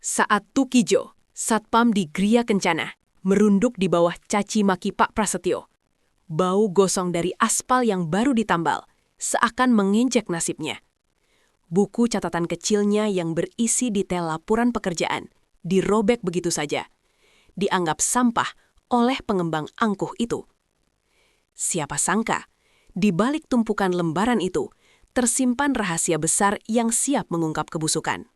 Saat Tukijo, satpam di Gria Kencana, merunduk di bawah caci maki Pak Prasetyo. Bau gosong dari aspal yang baru ditambal, seakan menginjak nasibnya. Buku catatan kecilnya yang berisi detail laporan pekerjaan, dirobek begitu saja. Dianggap sampah oleh pengembang angkuh itu. Siapa sangka, di balik tumpukan lembaran itu, tersimpan rahasia besar yang siap mengungkap kebusukan.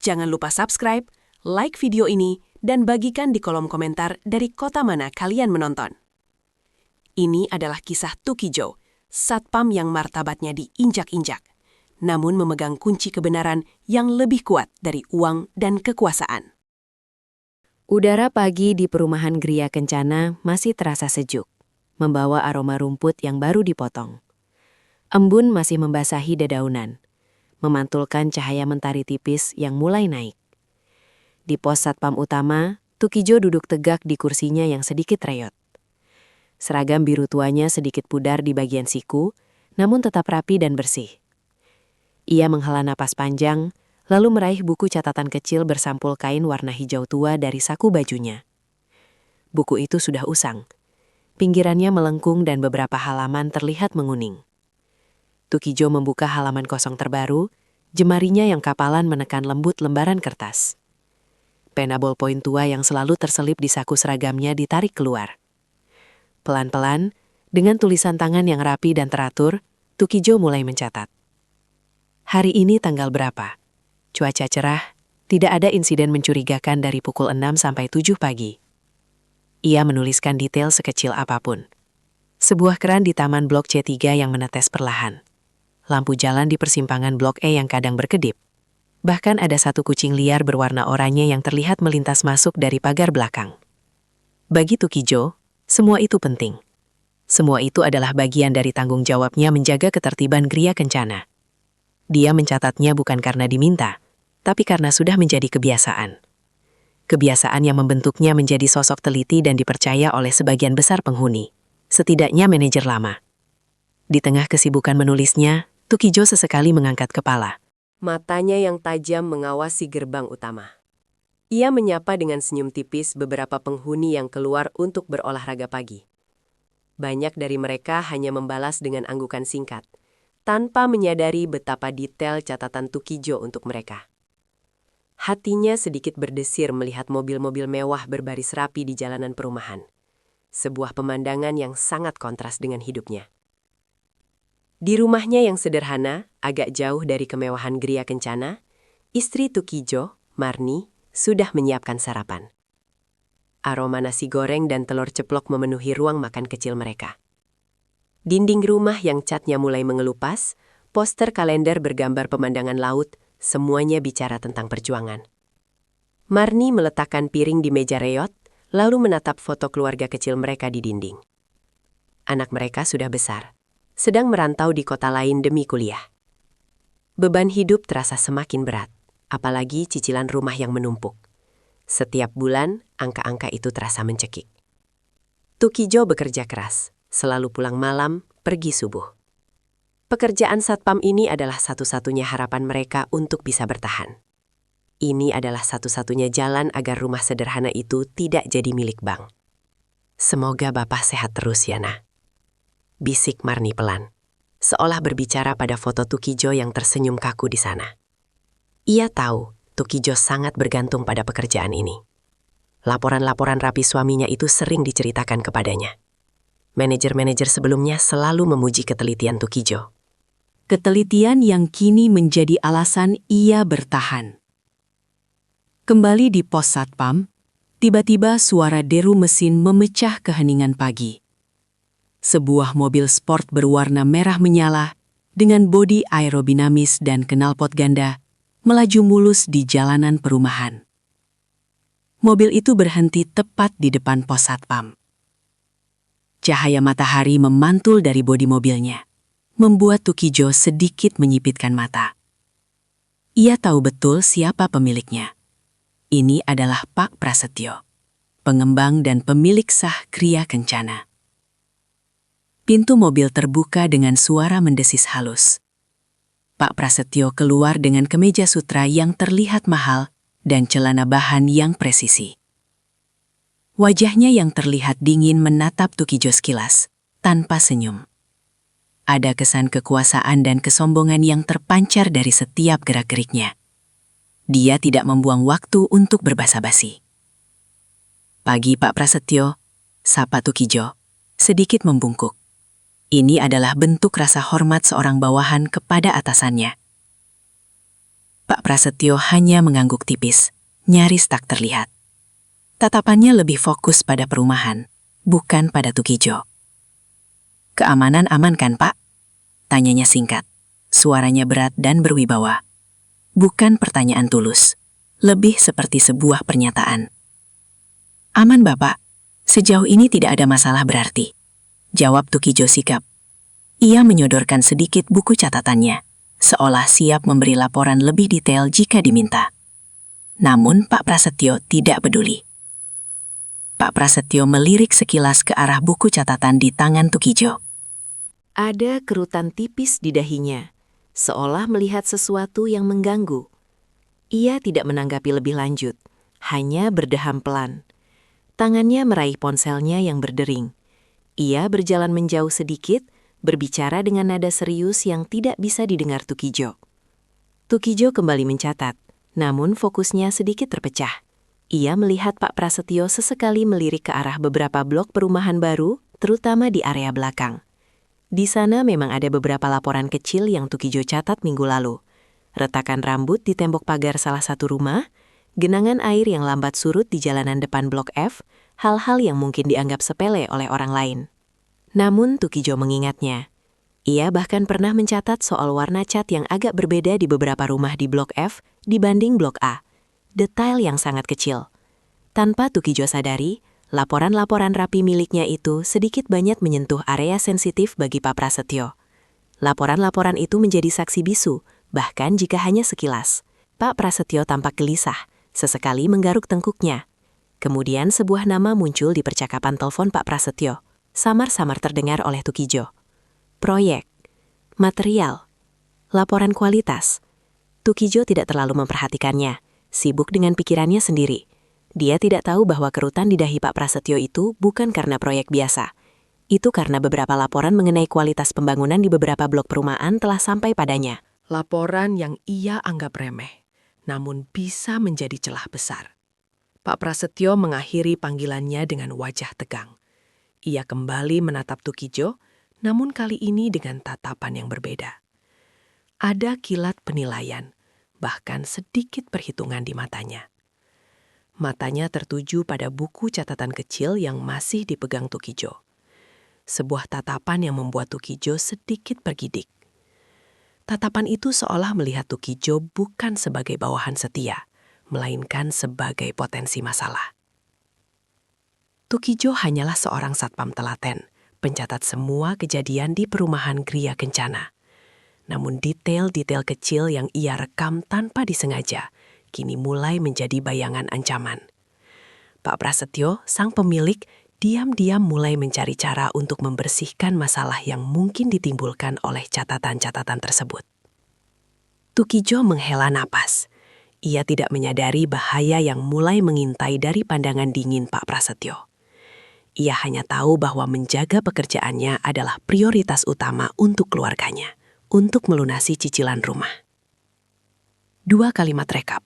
Jangan lupa subscribe, like video ini, dan bagikan di kolom komentar dari kota mana kalian menonton. Ini adalah kisah Tukijo, satpam yang martabatnya diinjak-injak, namun memegang kunci kebenaran yang lebih kuat dari uang dan kekuasaan. Udara pagi di perumahan Gria Kencana masih terasa sejuk, membawa aroma rumput yang baru dipotong. Embun masih membasahi dedaunan, memantulkan cahaya mentari tipis yang mulai naik. Di pos satpam utama, Tukijo duduk tegak di kursinya yang sedikit reyot. Seragam biru tuanya sedikit pudar di bagian siku, namun tetap rapi dan bersih. Ia menghela napas panjang, lalu meraih buku catatan kecil bersampul kain warna hijau tua dari saku bajunya. Buku itu sudah usang. Pinggirannya melengkung dan beberapa halaman terlihat menguning. Tukijo membuka halaman kosong terbaru, jemarinya yang kapalan menekan lembut lembaran kertas. Pena ballpoint tua yang selalu terselip di saku seragamnya ditarik keluar. Pelan-pelan, dengan tulisan tangan yang rapi dan teratur, Tukijo mulai mencatat. Hari ini tanggal berapa? Cuaca cerah, tidak ada insiden mencurigakan dari pukul 6 sampai 7 pagi. Ia menuliskan detail sekecil apapun. Sebuah keran di taman blok C3 yang menetes perlahan. Lampu jalan di persimpangan blok E yang kadang berkedip. Bahkan ada satu kucing liar berwarna oranye yang terlihat melintas masuk dari pagar belakang. Bagi Tukijo, semua itu penting. Semua itu adalah bagian dari tanggung jawabnya menjaga ketertiban Gria Kencana. Dia mencatatnya bukan karena diminta, tapi karena sudah menjadi kebiasaan. Kebiasaan yang membentuknya menjadi sosok teliti dan dipercaya oleh sebagian besar penghuni, setidaknya manajer lama. Di tengah kesibukan menulisnya, Tukijo sesekali mengangkat kepala. Matanya yang tajam mengawasi gerbang utama. Ia menyapa dengan senyum tipis beberapa penghuni yang keluar untuk berolahraga pagi. Banyak dari mereka hanya membalas dengan anggukan singkat, tanpa menyadari betapa detail catatan Tukijo untuk mereka. Hatinya sedikit berdesir melihat mobil-mobil mewah berbaris rapi di jalanan perumahan. Sebuah pemandangan yang sangat kontras dengan hidupnya. Di rumahnya yang sederhana, agak jauh dari kemewahan Gria Kencana, istri Tukijo, Marni, sudah menyiapkan sarapan. Aroma nasi goreng dan telur ceplok memenuhi ruang makan kecil mereka. Dinding rumah yang catnya mulai mengelupas, poster kalender bergambar pemandangan laut, semuanya bicara tentang perjuangan. Marni meletakkan piring di meja reot, lalu menatap foto keluarga kecil mereka di dinding. Anak mereka sudah besar, sedang merantau di kota lain demi kuliah. Beban hidup terasa semakin berat, apalagi cicilan rumah yang menumpuk. Setiap bulan, angka-angka itu terasa mencekik. Tukijo bekerja keras, selalu pulang malam, pergi subuh. Pekerjaan satpam ini adalah satu-satunya harapan mereka untuk bisa bertahan. Ini adalah satu-satunya jalan agar rumah sederhana itu tidak jadi milik bank. Semoga Bapak sehat terus ya, Nah. Bisik Marni pelan, seolah berbicara pada foto Tukijo yang tersenyum kaku di sana. Ia tahu Tukijo sangat bergantung pada pekerjaan ini. Laporan-laporan rapi suaminya itu sering diceritakan kepadanya. Manajer-manajer sebelumnya selalu memuji ketelitian Tukijo. Ketelitian yang kini menjadi alasan ia bertahan. Kembali di pos satpam, tiba-tiba suara deru mesin memecah keheningan pagi. Sebuah mobil sport berwarna merah menyala, dengan bodi aerodinamis dan knalpot ganda, melaju mulus di jalanan perumahan. Mobil itu berhenti tepat di depan pos satpam. Cahaya matahari memantul dari bodi mobilnya, membuat Tukijo sedikit menyipitkan mata. Ia tahu betul siapa pemiliknya. Ini adalah Pak Prasetyo, pengembang dan pemilik sah Gria Kencana. Pintu mobil terbuka dengan suara mendesis halus. Pak Prasetyo keluar dengan kemeja sutra yang terlihat mahal dan celana bahan yang presisi. Wajahnya yang terlihat dingin menatap Tukijo sekilas, tanpa senyum. Ada kesan kekuasaan dan kesombongan yang terpancar dari setiap gerak-geriknya. Dia tidak membuang waktu untuk berbasa-basi. "Pagi Pak Prasetyo," sapa Tukijo, sedikit membungkuk. Ini adalah bentuk rasa hormat seorang bawahan kepada atasannya. Pak Prasetyo hanya mengangguk tipis, nyaris tak terlihat. Tatapannya lebih fokus pada perumahan, bukan pada Tukijo. "Keamanan aman kan, Pak?" tanyanya singkat. Suaranya berat dan berwibawa. Bukan pertanyaan tulus, lebih seperti sebuah pernyataan. "Aman, Bapak. Sejauh ini tidak ada masalah berarti," jawab Tukijo sikap. Ia menyodorkan sedikit buku catatannya, seolah siap memberi laporan lebih detail jika diminta. Namun Pak Prasetyo tidak peduli. Pak Prasetyo melirik sekilas ke arah buku catatan di tangan Tukijo. Ada kerutan tipis di dahinya, seolah melihat sesuatu yang mengganggu. Ia tidak menanggapi lebih lanjut, hanya berdeham pelan. Tangannya meraih ponselnya yang berdering. Ia berjalan menjauh sedikit, berbicara dengan nada serius yang tidak bisa didengar Tukijo. Tukijo kembali mencatat, namun fokusnya sedikit terpecah. Ia melihat Pak Prasetyo sesekali melirik ke arah beberapa blok perumahan baru, terutama di area belakang. Di sana memang ada beberapa laporan kecil yang Tukijo catat minggu lalu. Retakan rambut di tembok pagar salah satu rumah, genangan air yang lambat surut di jalanan depan Blok F, hal-hal yang mungkin dianggap sepele oleh orang lain. Namun Tukijo mengingatnya. Ia bahkan pernah mencatat soal warna cat yang agak berbeda di beberapa rumah di Blok F dibanding Blok A. Detail yang sangat kecil. Tanpa Tukijo sadari, laporan-laporan rapi miliknya itu sedikit banyak menyentuh area sensitif bagi Pak Prasetyo. Laporan-laporan itu menjadi saksi bisu, bahkan jika hanya sekilas. Pak Prasetyo tampak gelisah, sesekali menggaruk tengkuknya. Kemudian sebuah nama muncul di percakapan telepon Pak Prasetyo, samar-samar terdengar oleh Tukijo. Proyek, material, laporan kualitas. Tukijo tidak terlalu memperhatikannya, sibuk dengan pikirannya sendiri. Dia tidak tahu bahwa kerutan di dahi Pak Prasetyo itu bukan karena proyek biasa. Itu karena beberapa laporan mengenai kualitas pembangunan di beberapa blok perumahan telah sampai padanya. Laporan yang ia anggap remeh, namun bisa menjadi celah besar. Pak Prasetyo mengakhiri panggilannya dengan wajah tegang. Ia kembali menatap Tukijo, namun kali ini dengan tatapan yang berbeda. Ada kilat penilaian, bahkan sedikit perhitungan di matanya. Matanya tertuju pada buku catatan kecil yang masih dipegang Tukijo. Sebuah tatapan yang membuat Tukijo sedikit bergidik. Tatapan itu seolah melihat Tukijo bukan sebagai bawahan setia, melainkan sebagai potensi masalah. Tukijo hanyalah seorang satpam telaten, pencatat semua kejadian di perumahan Gria Kencana. Namun detail-detail kecil yang ia rekam tanpa disengaja, kini mulai menjadi bayangan ancaman. Pak Prasetyo, sang pemilik, diam-diam mulai mencari cara untuk membersihkan masalah yang mungkin ditimbulkan oleh catatan-catatan tersebut. Tukijo menghela napas. Ia tidak menyadari bahaya yang mulai mengintai dari pandangan dingin Pak Prasetyo. Ia hanya tahu bahwa menjaga pekerjaannya adalah prioritas utama untuk keluarganya, untuk melunasi cicilan rumah. 2 kalimat rekap.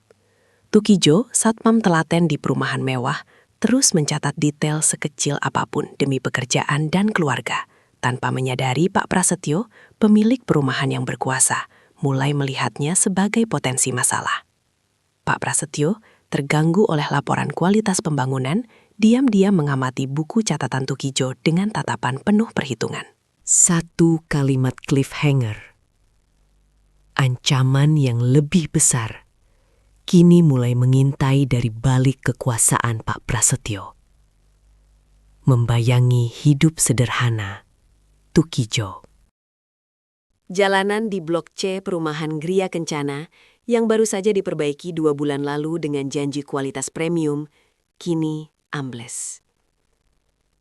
Tukijo, satpam telaten di perumahan mewah, terus mencatat detail sekecil apapun demi pekerjaan dan keluarga, tanpa menyadari Pak Prasetyo, pemilik perumahan yang berkuasa, mulai melihatnya sebagai potensi masalah. Pak Prasetyo, terganggu oleh laporan kualitas pembangunan, diam-diam mengamati buku catatan Tukijo dengan tatapan penuh perhitungan. 1 kalimat cliffhanger. Ancaman yang lebih besar kini mulai mengintai dari balik kekuasaan Pak Prasetyo. Membayangi hidup sederhana Tukijo. Jalanan di Blok C perumahan Gria Kencana yang baru saja diperbaiki 2 bulan lalu dengan janji kualitas premium, kini ambles.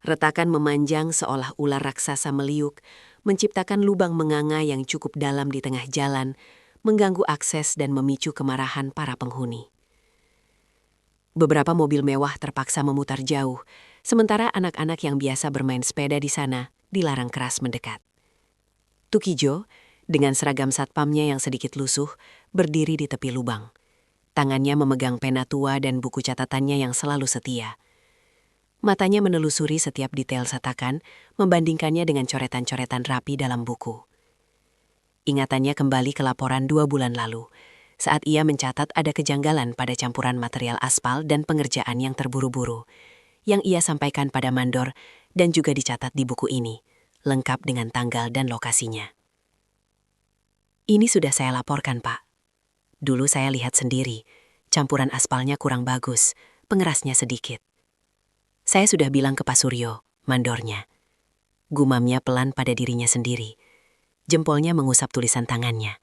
Retakan memanjang seolah ular raksasa meliuk, menciptakan lubang menganga yang cukup dalam di tengah jalan, mengganggu akses dan memicu kemarahan para penghuni. Beberapa mobil mewah terpaksa memutar jauh, sementara anak-anak yang biasa bermain sepeda di sana dilarang keras mendekat. Tukijo, dengan seragam satpamnya yang sedikit lusuh, berdiri di tepi lubang. Tangannya memegang pena tua dan buku catatannya yang selalu setia. Matanya menelusuri setiap detail setakan, membandingkannya dengan coretan-coretan rapi dalam buku. Ingatannya kembali ke laporan 2 bulan lalu, saat ia mencatat ada kejanggalan pada campuran material aspal dan pengerjaan yang terburu-buru, yang ia sampaikan pada mandor dan juga dicatat di buku ini, lengkap dengan tanggal dan lokasinya. Ini sudah saya laporkan, Pak. Dulu saya lihat sendiri, campuran aspalnya kurang bagus, pengerasnya sedikit. Saya sudah bilang ke Pak Suryo, mandornya. Gumamnya pelan pada dirinya sendiri. Jempolnya mengusap tulisan tangannya.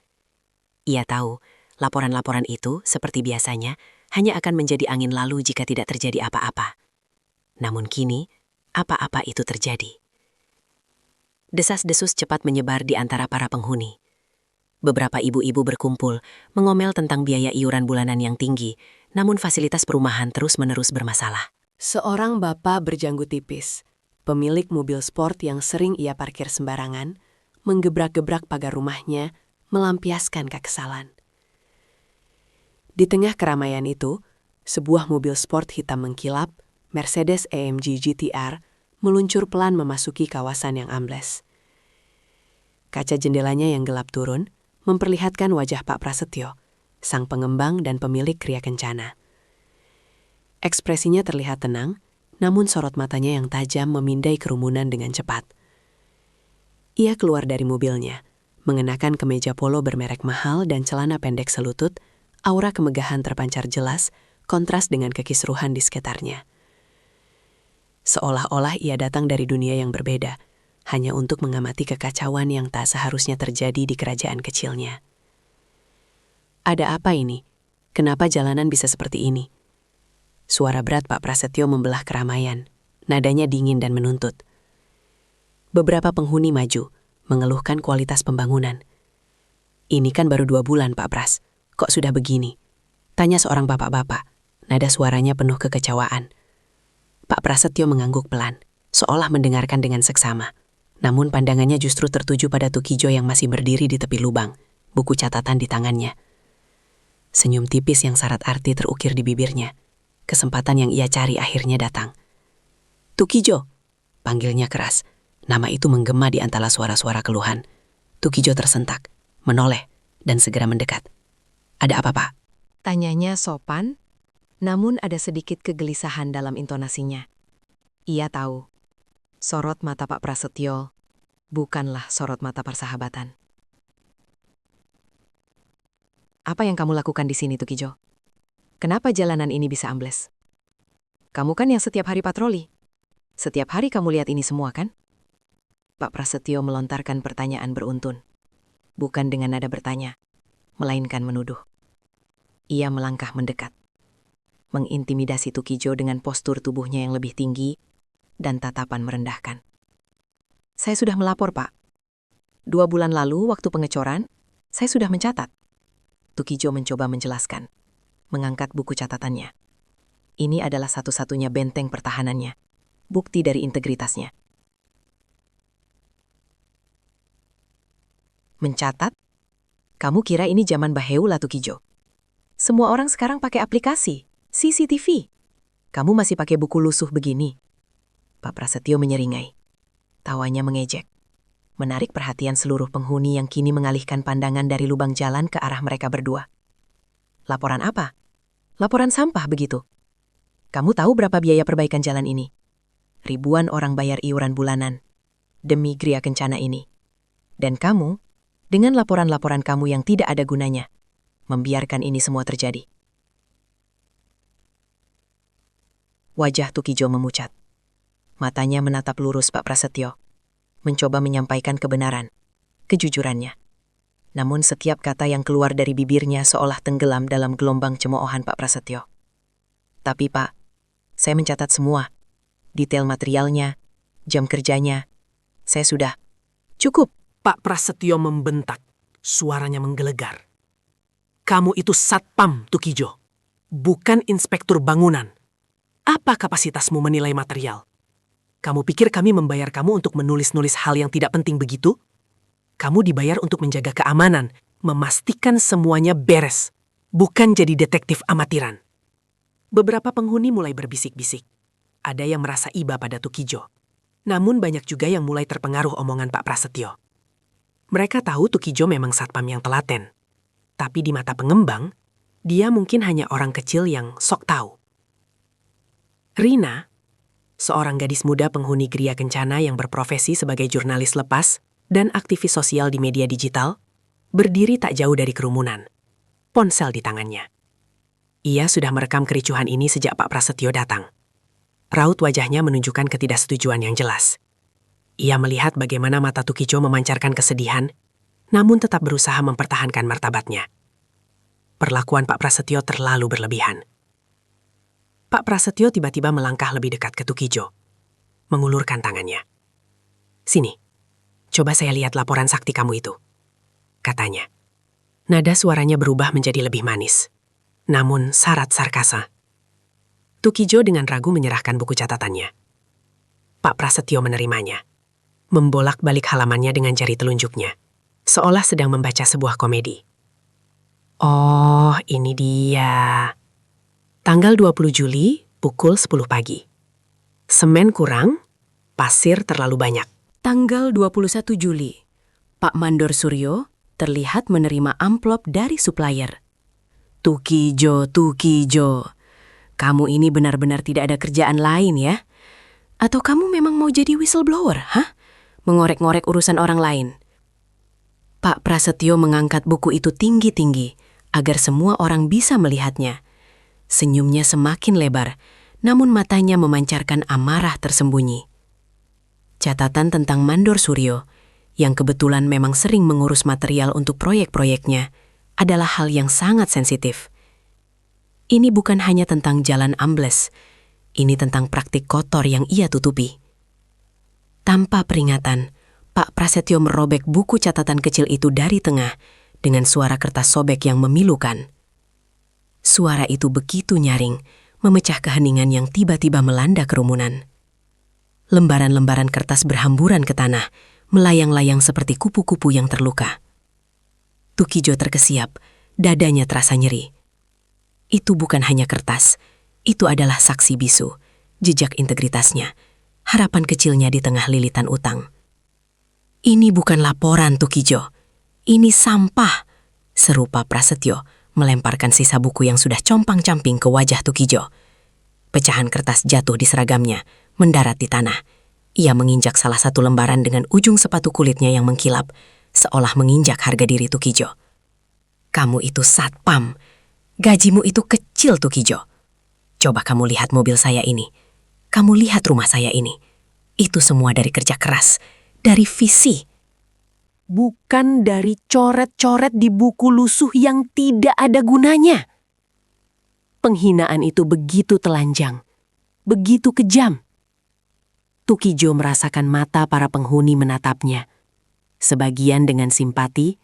Ia tahu, laporan-laporan itu, seperti biasanya, hanya akan menjadi angin lalu jika tidak terjadi apa-apa. Namun kini, apa-apa itu terjadi. Desas-desus cepat menyebar di antara para penghuni. Beberapa ibu-ibu berkumpul, mengomel tentang biaya iuran bulanan yang tinggi, namun fasilitas perumahan terus-menerus bermasalah. Seorang bapak berjanggut tipis, pemilik mobil sport yang sering ia parkir sembarangan, menggebrak-gebrak pagar rumahnya, melampiaskan kekesalan. Di tengah keramaian itu, sebuah mobil sport hitam mengkilap, Mercedes-AMG GT-R, meluncur pelan memasuki kawasan yang ambles. Kaca jendelanya yang gelap turun, memperlihatkan wajah Pak Prasetyo, sang pengembang dan pemilik Gria Kencana. Ekspresinya terlihat tenang, namun sorot matanya yang tajam memindai kerumunan dengan cepat. Ia keluar dari mobilnya, mengenakan kemeja polo bermerek mahal dan celana pendek selutut. Aura kemegahan terpancar jelas, kontras dengan kekisruhan di sekitarnya. Seolah-olah ia datang dari dunia yang berbeda, hanya untuk mengamati kekacauan yang tak seharusnya terjadi di kerajaan kecilnya. Ada apa ini? Kenapa jalanan bisa seperti ini? Suara berat Pak Prasetyo membelah keramaian, nadanya dingin dan menuntut. Beberapa penghuni maju, mengeluhkan kualitas pembangunan. Ini kan baru 2 bulan, Pak Pras. Kok sudah begini? Tanya seorang bapak-bapak, nada suaranya penuh kekecewaan. Pak Prasetyo mengangguk pelan, seolah mendengarkan dengan seksama. Namun pandangannya justru tertuju pada Tukijo yang masih berdiri di tepi lubang, buku catatan di tangannya. Senyum tipis yang syarat arti terukir di bibirnya. Kesempatan yang ia cari akhirnya datang. Tukijo, panggilnya keras. Nama itu menggema di antara suara-suara keluhan. Tukijo tersentak, menoleh, dan segera mendekat. Ada apa, Pak? Tanyanya sopan, namun ada sedikit kegelisahan dalam intonasinya. Ia tahu, sorot mata Pak Prasetyo bukanlah sorot mata persahabatan. Apa yang kamu lakukan di sini, Tukijo? Kenapa jalanan ini bisa ambles? Kamu kan yang setiap hari patroli. Setiap hari kamu lihat ini semua, kan? Pak Prasetyo melontarkan pertanyaan beruntun. Bukan dengan nada bertanya, melainkan menuduh. Ia melangkah mendekat, mengintimidasi Tukijo dengan postur tubuhnya yang lebih tinggi dan tatapan merendahkan. Saya sudah melapor, Pak. 2 bulan lalu, waktu pengecoran, saya sudah mencatat. Tukijo mencoba menjelaskan, mengangkat buku catatannya. Ini adalah satu-satunya benteng pertahanannya, bukti dari integritasnya. Mencatat? Kamu kira ini zaman Baheula, Tukijo? Semua orang sekarang pakai aplikasi, CCTV. Kamu masih pakai buku lusuh begini. Pak Prasetyo menyeringai. Tawanya mengejek. Menarik perhatian seluruh penghuni yang kini mengalihkan pandangan dari lubang jalan ke arah mereka berdua. Laporan apa? Laporan sampah begitu. Kamu tahu berapa biaya perbaikan jalan ini? Ribuan orang bayar iuran bulanan demi Gria Kencana ini. Dan kamu, dengan laporan-laporan kamu yang tidak ada gunanya, membiarkan ini semua terjadi. Wajah Tukijo memucat. Matanya menatap lurus Pak Prasetyo, mencoba menyampaikan kebenaran, kejujurannya. Namun setiap kata yang keluar dari bibirnya seolah tenggelam dalam gelombang cemoohan Pak Prasetyo. Tapi Pak, saya mencatat semua. Detail materialnya, jam kerjanya. Saya sudah. Cukup. Pak Prasetyo membentak, suaranya menggelegar. Kamu itu satpam, Tukijo. bukan inspektur bangunan. Apa kapasitasmu menilai material? Kamu pikir kami membayar kamu untuk menulis-nulis hal yang tidak penting begitu? Kamu dibayar untuk menjaga keamanan, memastikan semuanya beres, bukan jadi detektif amatiran. Beberapa penghuni mulai berbisik-bisik. Ada yang merasa iba pada Tukijo. Namun banyak juga yang mulai terpengaruh omongan Pak Prasetyo. Mereka tahu Tukijo memang satpam yang telaten. Tapi di mata pengembang, dia mungkin hanya orang kecil yang sok tahu. Rina, seorang gadis muda penghuni Gria Kencana yang berprofesi sebagai jurnalis lepas dan aktivis sosial di media digital, berdiri tak jauh dari kerumunan, ponsel di tangannya. Ia sudah merekam kericuhan ini sejak Pak Prasetyo datang. Raut wajahnya menunjukkan ketidaksetujuan yang jelas. Ia melihat bagaimana mata Tukijo memancarkan kesedihan, namun tetap berusaha mempertahankan martabatnya. Perlakuan Pak Prasetyo terlalu berlebihan. Pak Prasetyo tiba-tiba melangkah lebih dekat ke Tukijo, mengulurkan tangannya. "Sini, coba saya lihat laporan sakti kamu itu," katanya. Nada suaranya berubah menjadi lebih manis, namun syarat sarkasa. Tukijo dengan ragu menyerahkan buku catatannya. Pak Prasetyo menerimanya, membolak-balik halamannya dengan jari telunjuknya, seolah sedang membaca sebuah komedi. "Oh, ini dia. Tanggal 20 Juli, pukul 10 pagi. Semen kurang, pasir terlalu banyak." Tanggal 21 Juli, Pak Mandor Suryo terlihat menerima amplop dari supplier. Tukijo, kamu ini benar-benar tidak ada kerjaan lain ya? Atau kamu memang mau jadi whistleblower, hah? Mengorek-ngorek urusan orang lain. Pak Prasetyo mengangkat buku itu tinggi-tinggi agar semua orang bisa melihatnya. Senyumnya semakin lebar, namun matanya memancarkan amarah tersembunyi. Catatan tentang Mandor Suryo, yang kebetulan memang sering mengurus material untuk proyek-proyeknya, adalah hal yang sangat sensitif. Ini bukan hanya tentang jalan ambles, ini tentang praktik kotor yang ia tutupi. Tanpa peringatan, Pak Prasetyo merobek buku catatan kecil itu dari tengah dengan suara kertas sobek yang memilukan. Suara itu begitu nyaring, memecah keheningan yang tiba-tiba melanda kerumunan. Lembaran-lembaran kertas berhamburan ke tanah, melayang-layang seperti kupu-kupu yang terluka. Tukijo terkesiap, dadanya terasa nyeri. Itu bukan hanya kertas, itu adalah saksi bisu, jejak integritasnya, harapan kecilnya di tengah lilitan utang. "Ini bukan laporan, Tukijo. Ini sampah," seru Pak Prasetyo, melemparkan sisa buku yang sudah compang-camping ke wajah Tukijo. Pecahan kertas jatuh di seragamnya, mendarat di tanah. Ia menginjak salah satu lembaran dengan ujung sepatu kulitnya yang mengkilap, seolah menginjak harga diri Tukijo. "Kamu itu satpam. Gajimu itu kecil, Tukijo. Coba kamu lihat mobil saya ini. Kamu lihat rumah saya ini. Itu semua dari kerja keras, dari visi. Bukan dari coret-coret di buku lusuh yang tidak ada gunanya." Penghinaan itu begitu telanjang, begitu kejam. Tukijo merasakan mata para penghuni menatapnya. Sebagian dengan simpati,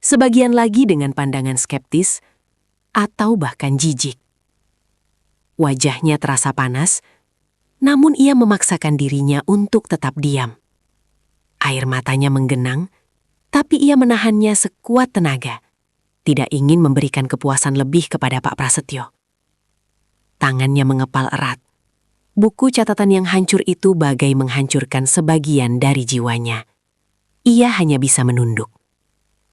sebagian lagi dengan pandangan skeptis, atau bahkan jijik. Wajahnya terasa panas, namun ia memaksakan dirinya untuk tetap diam. Air matanya menggenang, tapi ia menahannya sekuat tenaga, tidak ingin memberikan kepuasan lebih kepada Pak Prasetyo. Tangannya mengepal erat. Buku catatan yang hancur itu bagai menghancurkan sebagian dari jiwanya. Ia hanya bisa menunduk.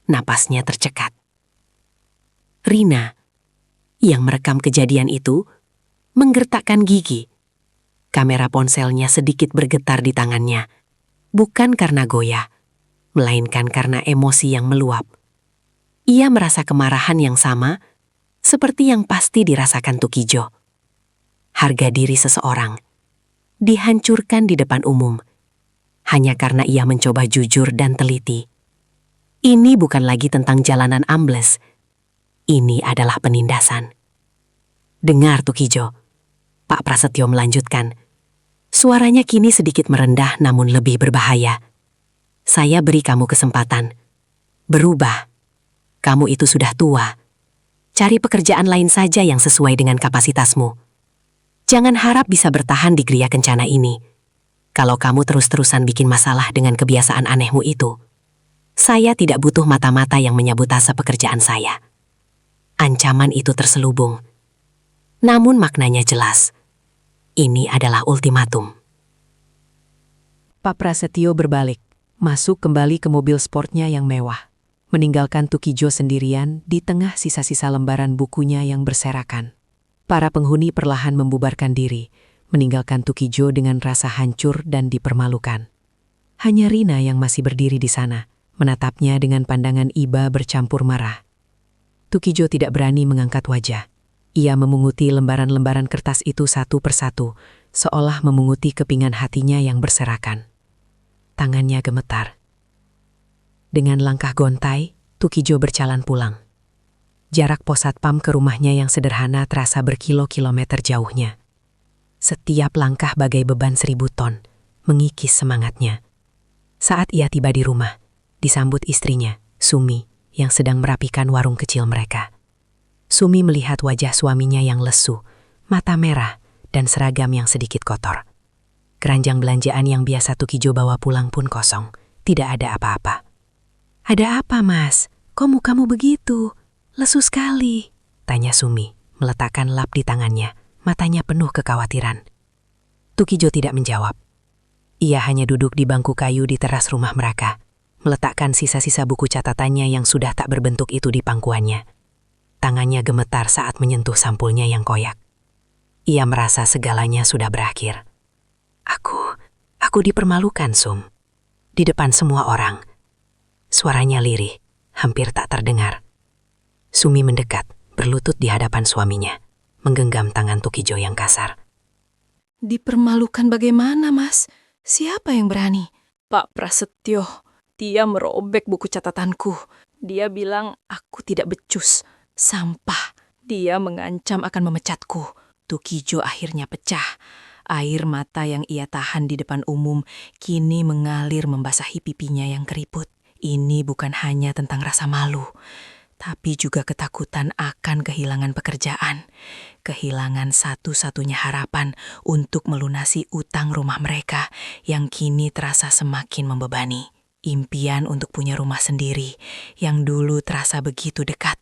Napasnya tercekat. Rina, yang merekam kejadian itu, menggertakkan gigi. Kamera ponselnya sedikit bergetar di tangannya, bukan karena goyah, melainkan karena emosi yang meluap. Ia merasa kemarahan yang sama, seperti yang pasti dirasakan Tukijo. Harga diri seseorang dihancurkan di depan umum, hanya karena ia mencoba jujur dan teliti. Ini bukan lagi tentang jalanan ambles, ini adalah penindasan. "Dengar, Tukijo," Pak Prasetyo melanjutkan. Suaranya kini sedikit merendah namun lebih berbahaya. "Saya beri kamu kesempatan. Berubah. Kamu itu sudah tua. Cari pekerjaan lain saja yang sesuai dengan kapasitasmu. Jangan harap bisa bertahan di Gria Kencana ini. Kalau kamu terus-terusan bikin masalah dengan kebiasaan anehmu itu, saya tidak butuh mata-mata yang menyabotase pekerjaan saya. Ancaman itu terselubung. Namun maknanya jelas. Ini adalah ultimatum. Pak Prasetyo berbalik, masuk kembali ke mobil sportnya yang mewah, meninggalkan Tukijo sendirian di tengah sisa-sisa lembaran bukunya yang berserakan. Para penghuni perlahan membubarkan diri, meninggalkan Tukijo dengan rasa hancur dan dipermalukan. Hanya Rina yang masih berdiri di sana, menatapnya dengan pandangan iba bercampur marah. Tukijo tidak berani mengangkat wajah. Ia memunguti lembaran-lembaran kertas itu satu persatu, seolah memunguti kepingan hatinya yang berserakan. Tangannya gemetar. Dengan langkah gontai, Tukijo berjalan pulang. Jarak pos satpam ke rumahnya yang sederhana terasa berkilo-kilometer jauhnya. Setiap langkah bagai beban 1000 ton, mengikis semangatnya. Saat ia tiba di rumah, disambut istrinya, Sumi, yang sedang merapikan warung kecil mereka. Sumi melihat wajah suaminya yang lesu, mata merah, dan seragam yang sedikit kotor. Keranjang belanjaan yang biasa Tukijo bawa pulang pun kosong, tidak ada apa-apa. "Ada apa, Mas? Kok mukamu begitu? Lesu sekali," tanya Sumi, meletakkan lap di tangannya, matanya penuh kekhawatiran. Tukijo tidak menjawab. Ia hanya duduk di bangku kayu di teras rumah mereka, meletakkan sisa-sisa buku catatannya yang sudah tak berbentuk itu di pangkuannya. Tangannya gemetar saat menyentuh sampulnya yang koyak. Ia merasa segalanya sudah berakhir. Aku dipermalukan, Sum. Di depan semua orang. Suaranya lirih, hampir tak terdengar. Sumi mendekat, berlutut di hadapan suaminya, menggenggam tangan Tukijo yang kasar. Dipermalukan bagaimana, Mas? Siapa yang berani? Pak Prasetyo. Dia merobek buku catatanku. Dia bilang aku tidak becus. Sampah. Dia mengancam akan memecatku. Tukijo akhirnya pecah. Air mata yang ia tahan di depan umum kini mengalir membasahi pipinya yang keriput. Ini bukan hanya tentang rasa malu, tapi juga ketakutan akan kehilangan pekerjaan. Kehilangan satu-satunya harapan untuk melunasi utang rumah mereka yang kini terasa semakin membebani. Impian untuk punya rumah sendiri yang dulu terasa begitu dekat,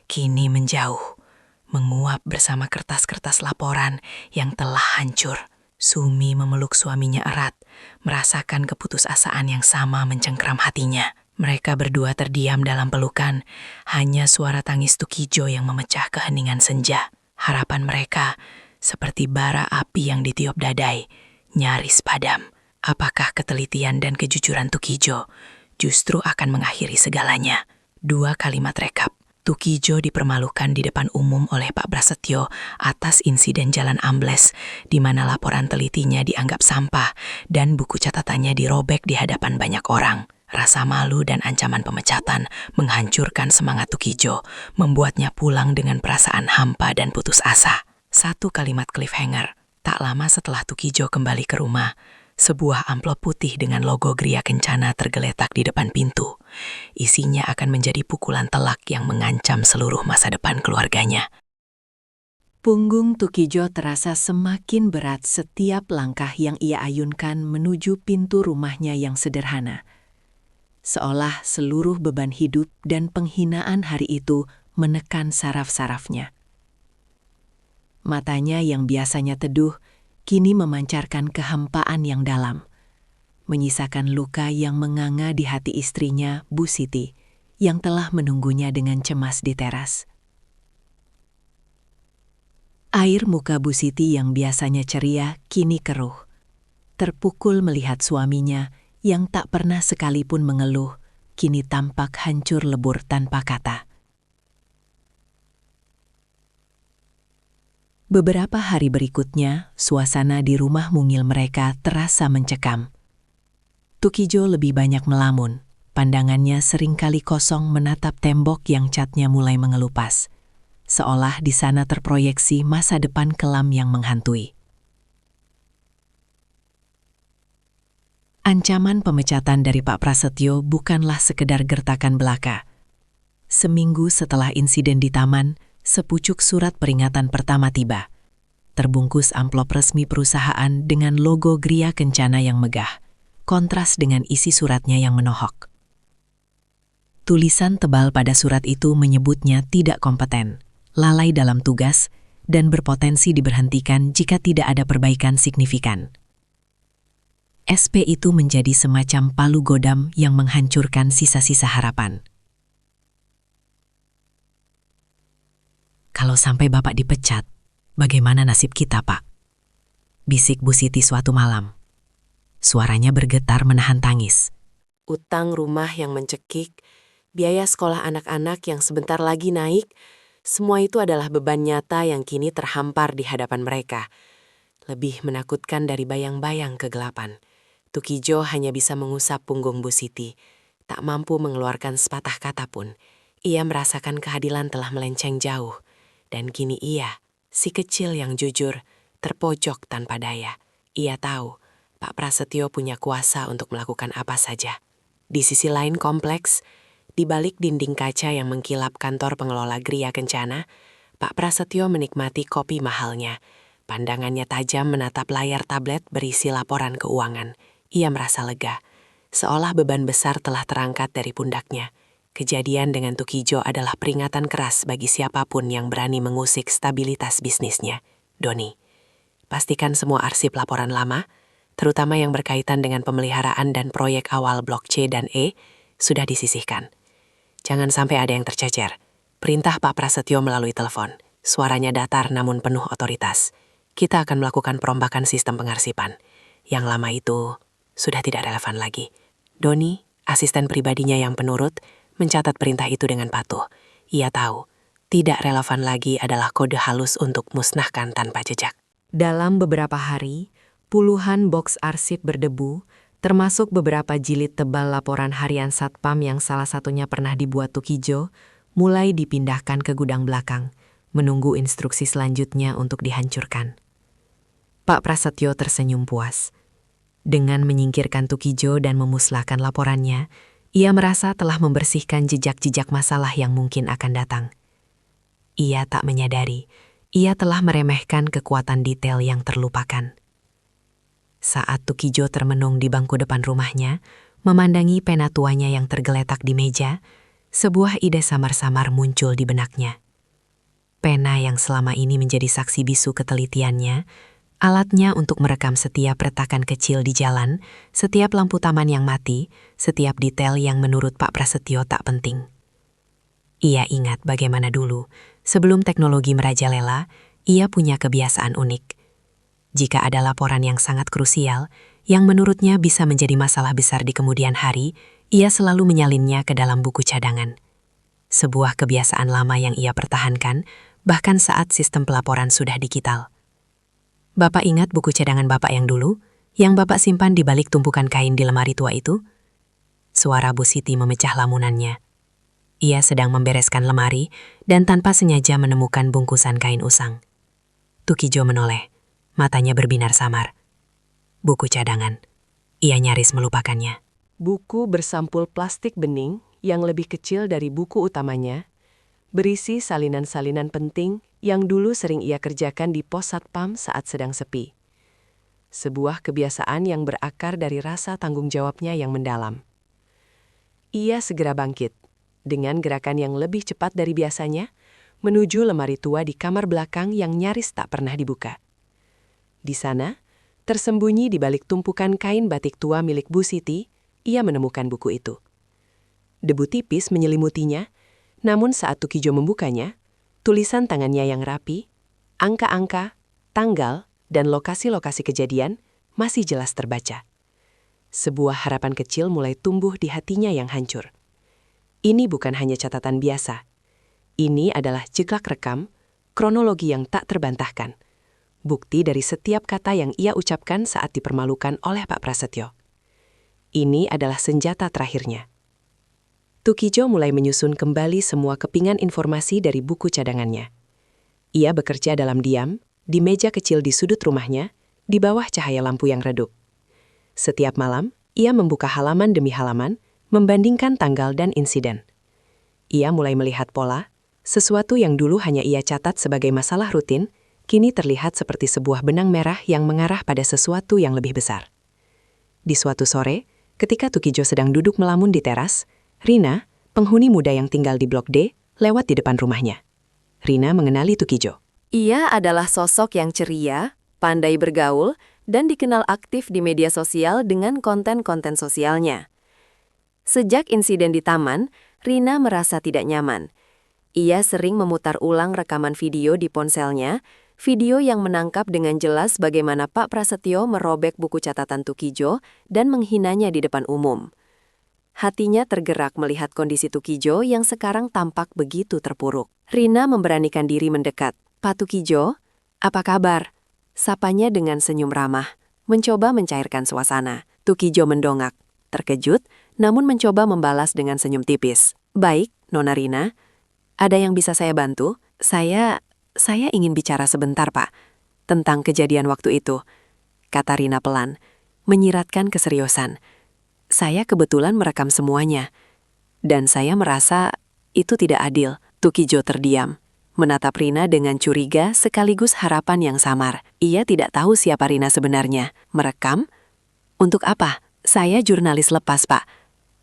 kini menjauh, menguap bersama kertas-kertas laporan yang telah hancur. Sumi memeluk suaminya erat, merasakan keputusasaan yang sama mencengkram hatinya. Mereka berdua terdiam dalam pelukan, hanya suara tangis Tukijo yang memecah keheningan senja. Harapan mereka, seperti bara api yang ditiup dadai, nyaris padam. Apakah ketelitian dan kejujuran Tukijo justru akan mengakhiri segalanya? 2 kalimat rekap. Tukijo dipermalukan di depan umum oleh Pak Prasetyo atas insiden jalan ambles, di mana laporan telitinya dianggap sampah dan buku catatannya dirobek di hadapan banyak orang. Rasa malu dan ancaman pemecatan menghancurkan semangat Tukijo, membuatnya pulang dengan perasaan hampa dan putus asa. 1 kalimat cliffhanger. Tak lama setelah Tukijo kembali ke rumah, sebuah amplop putih dengan logo Gria Kencana tergeletak di depan pintu. Isinya akan menjadi pukulan telak yang mengancam seluruh masa depan keluarganya. Punggung Tukijo terasa semakin berat setiap langkah yang ia ayunkan menuju pintu rumahnya yang sederhana. Seolah seluruh beban hidup dan penghinaan hari itu menekan saraf-sarafnya. Matanya yang biasanya teduh, kini memancarkan kehampaan yang dalam, menyisakan luka yang menganga di hati istrinya, Bu Siti, yang telah menunggunya dengan cemas di teras. Air muka Bu Siti yang biasanya ceria kini keruh, terpukul melihat suaminya yang tak pernah sekalipun mengeluh, kini tampak hancur lebur tanpa kata. Beberapa hari berikutnya, suasana di rumah mungil mereka terasa mencekam. Tukijo lebih banyak melamun, pandangannya seringkali kosong menatap tembok yang catnya mulai mengelupas, seolah di sana terproyeksi masa depan kelam yang menghantui. Ancaman pemecatan dari Pak Prasetyo bukanlah sekedar gertakan belaka. Seminggu setelah insiden di taman, Sepucuk surat peringatan pertama tiba. Terbungkus amplop resmi perusahaan dengan logo Gria Kencana yang megah, kontras dengan isi suratnya yang menohok. Tulisan tebal pada surat itu menyebutnya tidak kompeten, lalai dalam tugas, dan berpotensi diberhentikan jika tidak ada perbaikan signifikan. SP itu menjadi semacam palu godam yang menghancurkan sisa-sisa harapan. Kalau sampai Bapak dipecat, bagaimana nasib kita, Pak? Bisik Bu Siti suatu malam. Suaranya bergetar menahan tangis. Utang rumah yang mencekik, biaya sekolah anak-anak yang sebentar lagi naik, semua itu adalah beban nyata yang kini terhampar di hadapan mereka. Lebih menakutkan dari bayang-bayang kegelapan. Tukijo hanya bisa mengusap punggung Bu Siti, tak mampu mengeluarkan sepatah kata pun. Ia merasakan keadilan telah melenceng jauh, dan kini ia, si kecil yang jujur, terpojok tanpa daya. Ia tahu, Pak Prasetyo punya kuasa untuk melakukan apa saja. Di sisi lain kompleks, di balik dinding kaca yang mengkilap kantor pengelola Gria Kencana, Pak Prasetyo menikmati kopi mahalnya. Pandangannya tajam menatap layar tablet berisi laporan keuangan. Ia merasa lega, seolah beban besar telah terangkat dari pundaknya. Kejadian dengan Tukijo adalah peringatan keras bagi siapapun yang berani mengusik stabilitas bisnisnya. Doni, pastikan semua arsip laporan lama, terutama yang berkaitan dengan pemeliharaan dan proyek awal Blok C dan E, sudah disisihkan. Jangan sampai ada yang tercecer. Perintah Pak Prasetyo melalui telepon. Suaranya datar namun penuh otoritas. Kita akan melakukan perombakan sistem pengarsipan. Yang lama itu sudah tidak relevan lagi. Doni, asisten pribadinya yang penurut, mencatat perintah itu dengan patuh. Ia tahu, tidak relevan lagi adalah kode halus untuk musnahkan tanpa jejak. Dalam beberapa hari, puluhan boks arsip berdebu, termasuk beberapa jilid tebal laporan harian Satpam yang salah satunya pernah dibuat Tukijo, mulai dipindahkan ke gudang belakang, menunggu instruksi selanjutnya untuk dihancurkan. Pak Prasetyo tersenyum puas. Dengan menyingkirkan Tukijo dan memusnahkan laporannya, ia merasa telah membersihkan jejak-jejak masalah yang mungkin akan datang. Ia tak menyadari, ia telah meremehkan kekuatan detail yang terlupakan. Saat Tukijo termenung di bangku depan rumahnya, memandangi pena tuanya yang tergeletak di meja, sebuah ide samar-samar muncul di benaknya. Pena yang selama ini menjadi saksi bisu ketelitiannya, alatnya untuk merekam setiap retakan kecil di jalan, setiap lampu taman yang mati, setiap detail yang menurut Pak Prasetyo tak penting. Ia ingat bagaimana dulu, sebelum teknologi merajalela, ia punya kebiasaan unik. Jika ada laporan yang sangat krusial, yang menurutnya bisa menjadi masalah besar di kemudian hari, ia selalu menyalinnya ke dalam buku cadangan. Sebuah kebiasaan lama yang ia pertahankan, bahkan saat sistem pelaporan sudah digital. Bapak ingat buku cadangan Bapak yang dulu, yang Bapak simpan di balik tumpukan kain di lemari tua itu? Suara Bu Siti memecah lamunannya. Ia sedang membereskan lemari dan tanpa sengaja menemukan bungkusan kain usang. Tukijo menoleh, matanya berbinar samar. Buku cadangan. Ia nyaris melupakannya. Buku bersampul plastik bening yang lebih kecil dari buku utamanya, berisi salinan-salinan penting yang dulu sering ia kerjakan di pos Satpam saat sedang sepi. Sebuah kebiasaan yang berakar dari rasa tanggung jawabnya yang mendalam. Ia segera bangkit, dengan gerakan yang lebih cepat dari biasanya, menuju lemari tua di kamar belakang yang nyaris tak pernah dibuka. Di sana, tersembunyi di balik tumpukan kain batik tua milik Bu Siti, ia menemukan buku itu. Debu tipis menyelimutinya, namun saat Tukijo membukanya, tulisan tangannya yang rapi, angka-angka, tanggal, dan lokasi-lokasi kejadian masih jelas terbaca. Sebuah harapan kecil mulai tumbuh di hatinya yang hancur. Ini bukan hanya catatan biasa. Ini adalah jejak rekam, kronologi yang tak terbantahkan. Bukti dari setiap kata yang ia ucapkan saat dipermalukan oleh Pak Prasetyo. Ini adalah senjata terakhirnya. Tukijo mulai menyusun kembali semua kepingan informasi dari buku cadangannya. Ia bekerja dalam diam, di meja kecil di sudut rumahnya, di bawah cahaya lampu yang redup. Setiap malam, ia membuka halaman demi halaman, membandingkan tanggal dan insiden. Ia mulai melihat pola, Sesuatu yang dulu hanya ia catat sebagai masalah rutin, kini terlihat seperti sebuah benang merah yang mengarah pada sesuatu yang lebih besar. Di suatu sore, ketika Tukijo sedang duduk melamun di teras, Rina, penghuni muda yang tinggal di Blok D, lewat di depan rumahnya. Rina mengenali Tukijo. Ia adalah sosok yang ceria, pandai bergaul, dan dikenal aktif di media sosial dengan konten-konten sosialnya. Sejak insiden di taman, Rina merasa tidak nyaman. Ia sering memutar ulang rekaman video di ponselnya, video yang menangkap dengan jelas bagaimana Pak Prasetyo merobek buku catatan Tukijo dan menghinanya di depan umum. Hatinya tergerak melihat kondisi Tukijo yang sekarang tampak begitu terpuruk. Rina memberanikan diri mendekat. "Pak Tukijo, apa kabar?" Sapanya dengan senyum ramah, mencoba mencairkan suasana. Tukijo mendongak, terkejut, namun mencoba membalas dengan senyum tipis. "Baik, Nona Rina. Ada yang bisa saya bantu? Saya ingin bicara sebentar, Pak, tentang kejadian waktu itu," kata Rina pelan, menyiratkan keseriusan. "Saya kebetulan merekam semuanya, dan saya merasa itu tidak adil." Tukijo terdiam, menatap Rina dengan curiga sekaligus harapan yang samar. Ia tidak tahu siapa Rina sebenarnya. "Merekam? Untuk apa?" "Saya jurnalis lepas, Pak.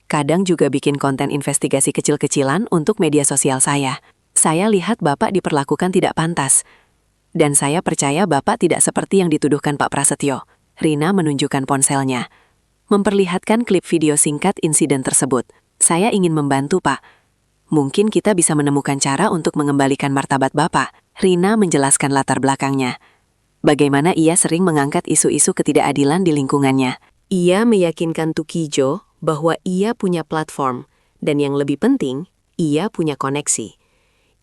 Kadang juga bikin konten investigasi kecil-kecilan untuk media sosial saya. Saya lihat Bapak diperlakukan tidak pantas. Dan saya percaya Bapak tidak seperti yang dituduhkan Pak Prasetyo." Rina menunjukkan ponselnya, memperlihatkan klip video singkat insiden tersebut. "Saya ingin membantu, Pak. Mungkin kita bisa menemukan cara untuk mengembalikan martabat Bapak." Rina menjelaskan latar belakangnya. Bagaimana ia sering mengangkat isu-isu ketidakadilan di lingkungannya. Ia meyakinkan Tukijo bahwa ia punya platform, dan yang lebih penting, ia punya koneksi.